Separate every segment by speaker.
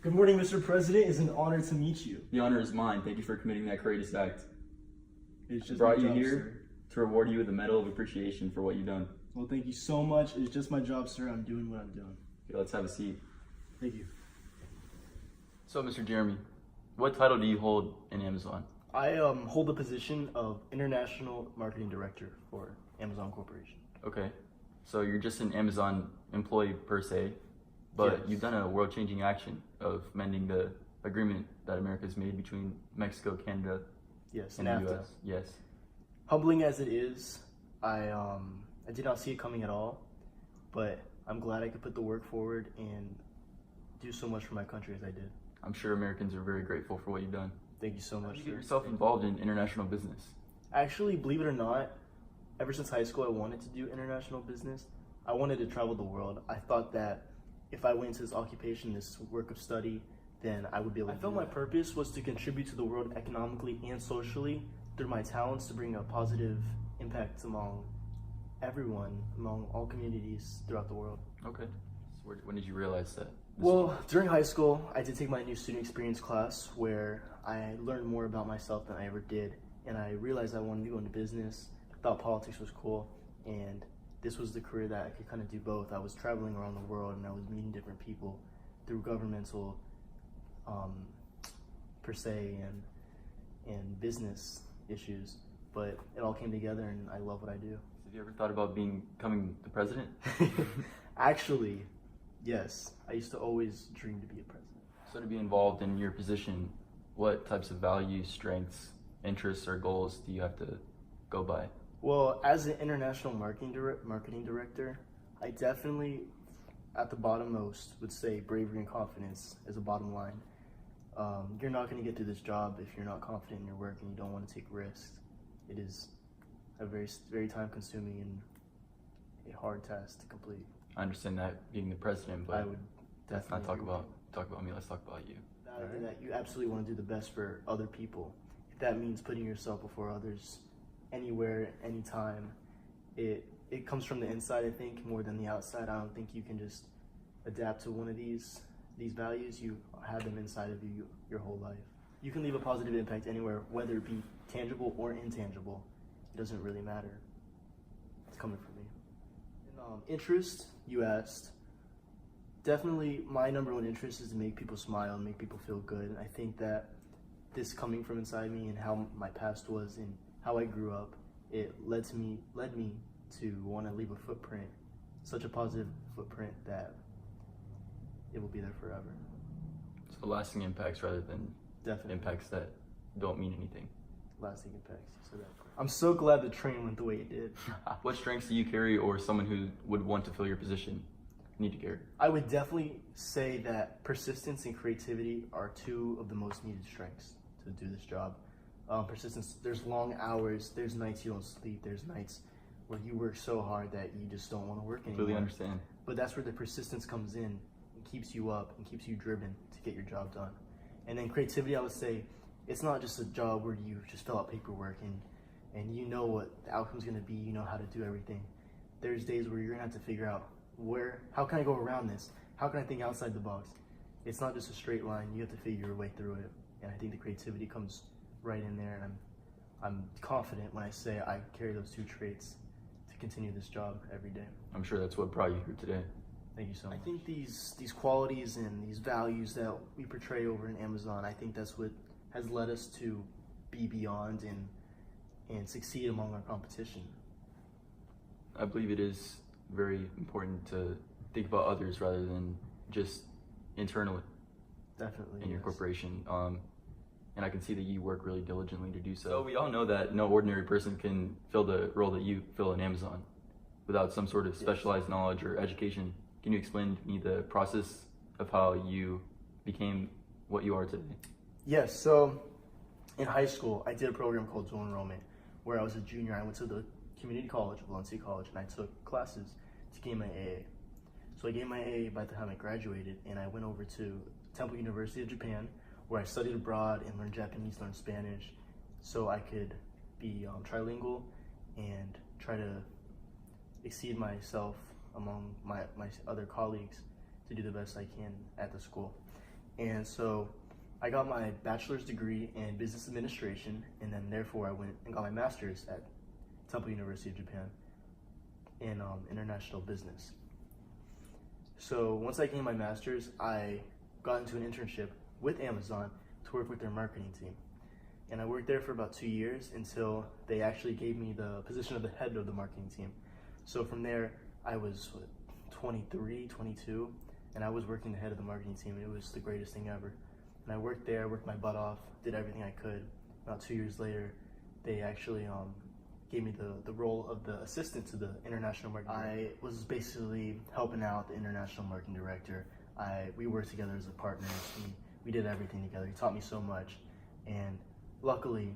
Speaker 1: Good morning, Mr. President. It's an honor to meet you.
Speaker 2: The honor is mine. Thank you for committing that courageous act.
Speaker 1: It's
Speaker 2: I
Speaker 1: just
Speaker 2: brought
Speaker 1: my
Speaker 2: you
Speaker 1: job,
Speaker 2: here to reward you with a medal of appreciation for what you've done.
Speaker 1: Well, thank you so much. It's just my job, sir. I'm doing what I'm doing.
Speaker 2: Okay, let's have a seat.
Speaker 1: Thank you.
Speaker 2: So, Mr. Jeremy, what title do you hold in Amazon?
Speaker 1: I hold the position of International Marketing Director for Amazon Corporation.
Speaker 2: Okay, so you're just an Amazon employee per se, but
Speaker 1: Yes.
Speaker 2: you've done a world-changing action of mending the agreement that America's made between Mexico, Canada,
Speaker 1: Yes,
Speaker 2: and
Speaker 1: NAFTA.
Speaker 2: the U.S. Yes.
Speaker 1: Humbling as it is, I did not see it coming at all, but I'm glad I could put the work forward and do so much for my country as I did.
Speaker 2: I'm sure Americans are very grateful for what you've done.
Speaker 1: Thank you so
Speaker 2: How
Speaker 1: much,
Speaker 2: did you get
Speaker 1: sir.
Speaker 2: yourself involved in international business?
Speaker 1: Actually, believe it or not, ever since high school, I wanted to do international business. I wanted to travel the world. I thought that if I went into this occupation, this work of study, then I would be able to. I felt my purpose was to contribute to the world economically and socially through my talents to bring a positive impact among everyone, among all communities throughout the world.
Speaker 2: Okay. So when did you realize that?
Speaker 1: Well, during high school, I did take my new student experience class where I learned more about myself than I ever did. And I realized I wanted to go into business, thought politics was cool, and this was the career that I could kind of do both. I was traveling around the world and I was meeting different people through governmental, per se, and business issues. But it all came together and I love what I do.
Speaker 2: Have you ever thought about becoming the president?
Speaker 1: Actually, yes. I used to always dream to be a president.
Speaker 2: So to be involved in your position, what types of values, strengths, interests, or goals do you have to go by?
Speaker 1: Well, as an international marketing director, I definitely, at the bottom most, would say bravery and confidence is a bottom line. You're not going to get through this job if you're not confident in your work and you don't want to take risks. It is a very time-consuming and a hard task to complete.
Speaker 2: I understand that being the president, but
Speaker 1: I would
Speaker 2: let's not
Speaker 1: definitely
Speaker 2: talk about me. Let's talk about you.
Speaker 1: that you absolutely want to do the best for other people. If that means putting yourself before others, anywhere, anytime, it comes from the inside, I think, more than the outside. I don't think you can just adapt to one of these values. You have them inside of you your whole life. You can leave a positive impact anywhere, whether it be tangible or intangible. It doesn't really matter. It's coming from me. And, interest, you asked. Definitely, my number one interest is to make people smile and make people feel good. And I think that this coming from inside me and how my past was and how I grew up, it led me to want to leave a footprint, such a positive footprint that it will be there forever.
Speaker 2: So lasting impacts rather than
Speaker 1: Definitely.
Speaker 2: impacts that don't mean anything.
Speaker 1: Lasting impacts. So that. I'm so glad the train went the way it did.
Speaker 2: What strengths do you carry, or someone who would want to fill your position need to carry?
Speaker 1: I would definitely say that persistence and creativity are two of the most needed strengths to do this job. Persistence, there's long hours, there's nights you don't sleep, there's nights where you work so hard that you just don't want to work anymore.
Speaker 2: Completely understand.
Speaker 1: But that's where the persistence comes in and keeps you up and keeps you driven to get your job done. And then creativity, I would say, it's not just a job where you just fill out paperwork and you know what the outcome's going to be, you know how to do everything. There's days where you're going to have to figure out how can I go around this? How can I think outside the box? It's not just a straight line. You have to figure your way through it. And I think the creativity comes right in there. And I'm confident when I say I carry those two traits to continue this job every day.
Speaker 2: I'm sure that's what brought you here today.
Speaker 1: Thank you so much. I think these qualities and these values that we portray over in Amazon, I think that's what has led us to be beyond and succeed among our competition.
Speaker 2: I believe it is very important to think about others rather than just internally
Speaker 1: Definitely.
Speaker 2: in your
Speaker 1: yes.
Speaker 2: corporation. And I can see that you work really diligently to do so. So we all know that no ordinary person can fill the role that you fill in Amazon without some sort of specialized knowledge or education. Can you explain to me the process of how you became what you are today?
Speaker 1: Yes, so in high school, I did a program called Dual Enrollment where I was a junior. I went to the community college, Valencia College, and I took classes to gain my AA. So I gained my AA by the time I graduated, and I went over to Temple University of Japan, where I studied abroad and learned Japanese, learned Spanish, so I could be trilingual and try to exceed myself among my other colleagues to do the best I can at the school. And so I got my bachelor's degree in business administration, and then therefore I went and got my master's at Temple University of Japan in international business. So once I gained my master's, I got into an internship with Amazon to work with their marketing team. And I worked there for about 2 years until they actually gave me the position of the head of the marketing team. So from there, I was 23, 22, and I was working the head of the marketing team. It was the greatest thing ever. And I worked there, worked my butt off, did everything I could. About 2 years later, they actually gave me the role of the assistant to the international marketing director. I was basically helping out the international marketing director. We worked together as a partners. We did everything together. He taught me so much. And luckily,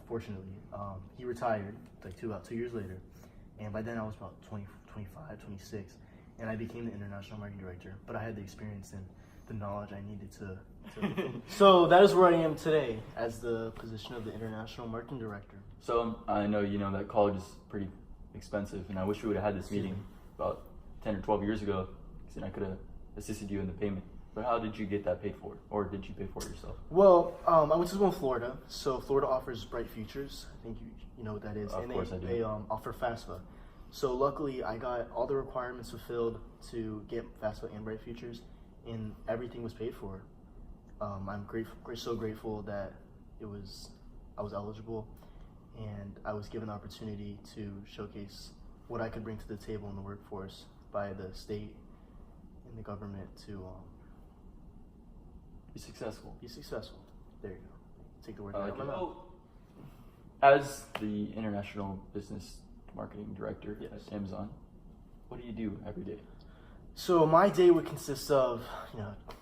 Speaker 1: fortunately, he retired about 2 years later. And by then I was about 20, 25, 26, and I became the international marketing director. But I had the experience and the knowledge I needed to. So that is where I am today, as the position of the international marketing director.
Speaker 2: So I know you know that college is pretty expensive, and I wish we would have had this meeting about 10 or 12 years ago, because then I could have assisted you in the payment. But how did you get that paid for, or did you pay for it yourself?
Speaker 1: Well, I went to school in Florida, so Florida offers Bright Futures. I think you know what that is.
Speaker 2: Of course I do.
Speaker 1: They offer FAFSA. So luckily, I got all the requirements fulfilled to get FAFSA and Bright Futures, and everything was paid for. I'm so grateful that I was eligible, and I was given the opportunity to showcase what I could bring to the table in the workforce by the state and the government to
Speaker 2: Be successful.
Speaker 1: Be successful. There you go. Take the word out of my mouth.
Speaker 2: As the international business marketing director
Speaker 1: Yes.
Speaker 2: at Amazon, what do you do every day?
Speaker 1: So my day would consist of,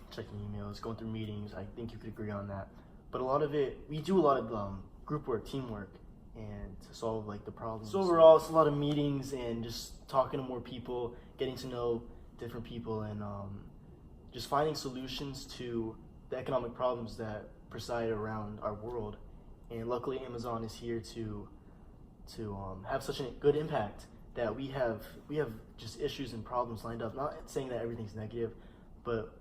Speaker 1: checking emails, going through meetings. I think you could agree on that. But a lot of it, we do a lot of group work, teamwork, and to solve the problems. So overall, it's a lot of meetings and just talking to more people, getting to know different people, and just finding solutions to the economic problems that preside around our world. And luckily, Amazon is here to have such a good impact that we have just issues and problems lined up. Not saying that everything's negative, but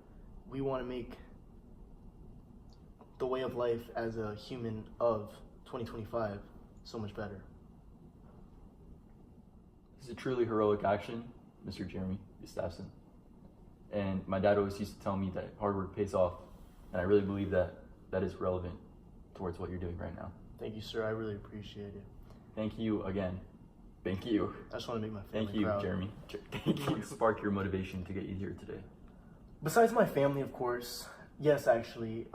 Speaker 1: we want to make the way of life as a human of 2025 so much better.
Speaker 2: This is a truly heroic action, Mr. Jeremy Gustafson. And my dad always used to tell me that hard work pays off, and I really believe that is relevant towards what you're doing right now.
Speaker 1: Thank you, sir. I really appreciate it.
Speaker 2: Thank you again. Thank you.
Speaker 1: I just want to make my family
Speaker 2: Thank you,
Speaker 1: proud.
Speaker 2: Jeremy. Thank you. Spark your motivation to get you here today.
Speaker 1: Besides my family, of course, yes, actually,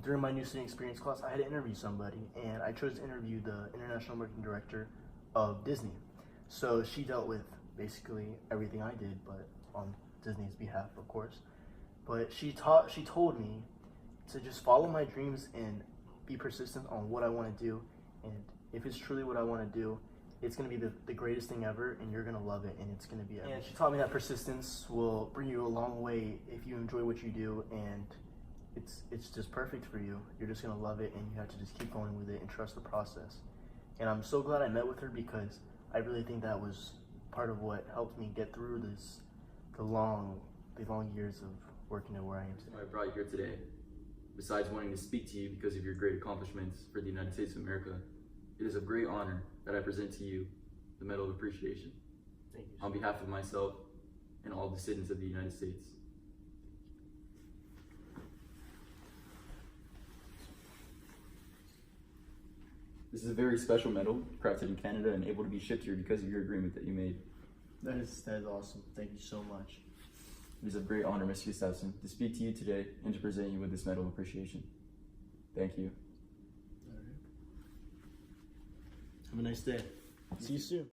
Speaker 1: during my new student experience class, I had to interview somebody, and I chose to interview the international marketing director of Disney. So she dealt with basically everything I did, but on Disney's behalf, of course. But she told me to just follow my dreams and be persistent on what I want to do, and if it's truly what I want to do, it's going to be the greatest thing ever, and you're going to love it, and it's going to be everything. And she taught me that persistence will bring you a long way if you enjoy what you do, and it's just perfect for you. You're just going to love it, and you have to just keep going with it and trust the process. And I'm so glad I met with her, because I really think that was part of what helped me get through the long years of working to where I am today.
Speaker 2: I brought you here today, besides wanting to speak to you because of your great accomplishments for the United States of America, it is a great honor that I present to you the Medal of Appreciation.
Speaker 1: Thank you.
Speaker 2: On behalf of myself and all the citizens of the United States. This is a very special medal, crafted in Canada and able to be shipped here because of your agreement that you made.
Speaker 1: That is awesome. Thank you so much.
Speaker 2: It is a great honor, Mr. Gustafson, to speak to you today and to present you with this Medal of Appreciation. Thank you.
Speaker 1: All right. Have a nice day. See you soon.